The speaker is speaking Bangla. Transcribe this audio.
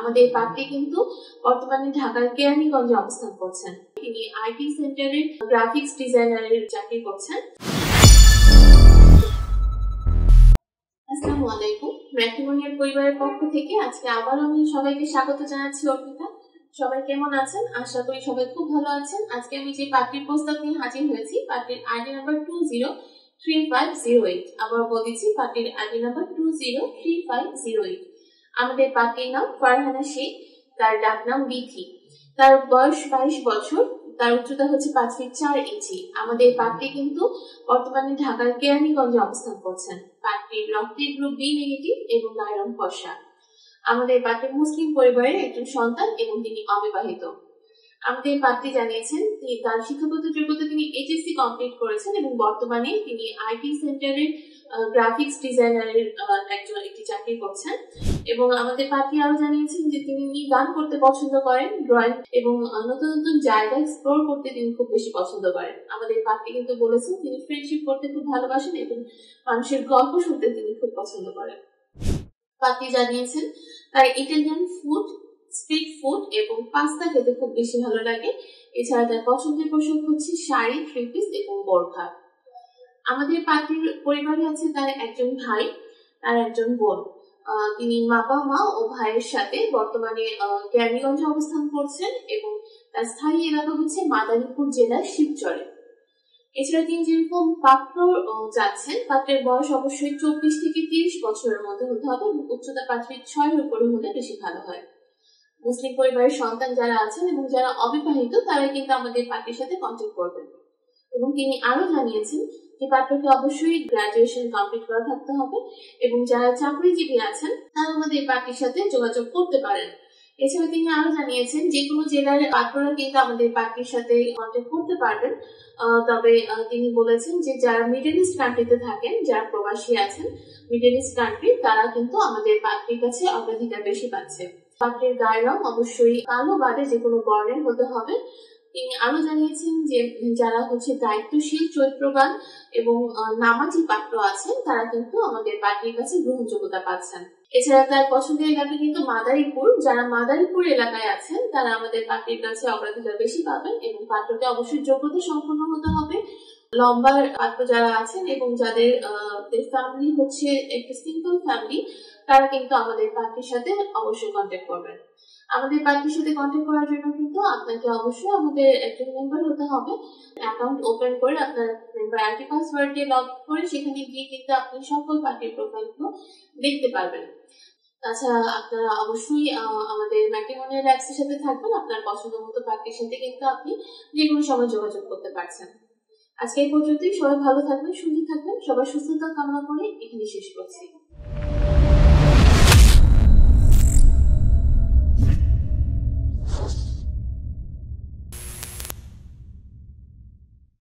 আমাদের পাত্রী কিন্তু বর্তমানে ঢাকার কেরানীগঞ্জে অবস্থান করছেন। তিনি আইটি সেন্টারে গ্রাফিক্স ডিজাইনারের চাকরি করছেন। আসসালামু আলাইকুম। ম্যাট্রিমোনিয়াল পরিবারের পক্ষ থেকে আজকে আবার আমি সবাইকে স্বাগত জানাচ্ছি। অর্পিতা, সবাই কেমন আছেন? আশা করি সবাই খুব ভালো আছেন। আজকে আমি যে পাত্রীর প্রস্তাব নিয়ে হাজির হয়েছি, পাত্রীর আইডি নাম্বার 203508। আবার বলেছি, পাত্রীর আইডি নাম্বার 203508। আমাদের পাত্রীর নাম ফারহানা শেখ, তার ডাক নাম বিথি। তার বয়স 22 বছর, তার উচ্চতা হচ্ছে 5 ফিট 4 ইঞ্চি। আমাদের পাত্রী কিন্তু বর্তমানে ঢাকার কেরানীগঞ্জে অবস্থান করছেন। পাত্রীর রক্তের গ্রুপ বি নেগেটিভ এবং গায়ের রং ফর্সা। আমাদের পাত্রী মুসলিম পরিবারের একজন সন্তান এবং তিনি অবিবাহিত। আমাদের পাত্রী জানিয়েছেন তার শিক্ষাগত যোগ্যতা তিনি এইচএসসি কমপ্লিট করেছেন এবং বর্তমানে তিনি আইটি সেন্টারের গ্রাফিক্স ডিজাইনারের একটি চাকরি করছেন। এবং আমাদের পাত্রী আরো জানিয়েছেন যে তিনি গান করতে পছন্দ করেন, ড্রয়িং এবং নতুন নতুন জায়গা এক্সপ্লোর করতে তিনি খুব বেশি পছন্দ করেন। আমাদের পাত্রী কিন্তু বলেছেন তিনি ফ্রেন্ডশিপ করতে খুব ভালোবাসেন এবং মানুষের গল্প শুনতে তিনি খুব পছন্দ করেন। পাত্রী জানিয়েছেন তার ইটালিয়ান ফুড, স্ট্রিট ফুড এবং পাস্তা খেতে খুব বেশি ভালো লাগে। এছাড়া তার পছন্দের পোশাক হচ্ছে শাড়ি, থ্রি পিস এবং বোরখা। আমাদের পাত্রীর পরিবারে আছে তার একজন ভাই আর একজন বোন। তিনি বাবা মা ও ভাইয়ের সাথে বর্তমানে কেরানীগঞ্জে অবস্থান করছেন এবং তার স্থায়ী এলাকা হচ্ছে মাদারীপুর জেলার শিবচরে। এছাড়া তিনি যেরকম পাত্র যাচ্ছেন, পাত্রের বয়স অবশ্যই 24 থেকে 30 বছরের মধ্যে হতে হবে এবং উচ্চতা পাত্রীর 6 উপরে হলে বেশি ভালো হয়। মুসলিম পরিবারের সন্তান যারা আছেন এবং যারা অবিবাহিত তারা কিন্তু আমাদের পাত্রীর সাথে কন্ট্যাক্ট করবেন। এবং তিনি আরো জানিয়েছেন যে পাত্রকে অবশ্যই গ্রাজুয়েশন কমপ্লিট করা থাকতে হবে এবং যারা চাকরিজীবী আছেন তারা আমাদের পাত্রীর সাথে যোগাযোগ করতে পারেন। এছাড়া তিনি আরো জানিয়েছেন যে কোনো জেলার পাত্ররা কিন্তু আমাদের পাত্রীর সাথে কন্ট্যাক্ট করতে পারবেন। তবে তিনি বলেছেন যে যারা মিডল ইস্ট কান্ট্রিতে থাকেন, যারা প্রবাসী আছেন মিডল ইস্ট কান্ট্রি, তারা কিন্তু আমাদের পাত্রীর কাছে অগ্রাধিকার বেশি পাচ্ছে। পাত্রের গায়ের রং অবশ্যই কালো বাদে যে কোনো বর্ণের হতে হবে। তিনি আরো জানিয়েছেন যে যারা দায়িত্বশীল, চরিত্রবান এবং নামাজি পাত্র আছেন তারা কিন্তু আমাদের পাত্রীর কাছে গ্রহণযোগ্যতা পাচ্ছেন। এছাড়া তার পছন্দের এলাকা কিন্তু মাদারীপুর। যারা মাদারীপুর এলাকায় আছেন তারা আমাদের পাত্রীর কাছে অগ্রাধিকার বেশি পাবেন এবং পাত্রকে অবশ্যই যোগ্যতা সম্পন্ন হতে হবে। লম্বা পাত্র যারা আছেন এবং যাদের ফ্যামিলি হচ্ছে একটা সিম্পল ফ্যামিলি, তারা কিন্তু আমাদের পাত্রীর সাথে অবশ্যই কন্ট্যাক্ট করবেন। আমাদের পাত্রীর সাথে কন্ট্যাক্ট করার জন্য কিন্তু আপনাকে অবশ্যই আমাদের একটা মেম্বার হতে হবে। অ্যাকাউন্ট ওপেন করে আপনার মেম্বার আইডি পাসওয়ার্ড দিয়ে লগ ইন করে সেখানে গিয়ে কিন্তু আপনি সকল পাত্রীর প্রোফাইলগুলো দেখতে পারবেন। তাছাড়া আপনারা অবশ্যই আমাদের ম্যাট্রিমোনিয়াল অ্যাপসের সাথে থাকবেন। আপনার পছন্দ মতো পাত্রীর সাথে কিন্তু আপনি যে কোনো সময় যোগাযোগ করতে পারছেন। আজকে এই পর্যন্তই। সবাই ভালো থাকবেন, সুস্থ থাকবেন। সবার সুস্থতা কামনা করে এখানে শেষ করছি।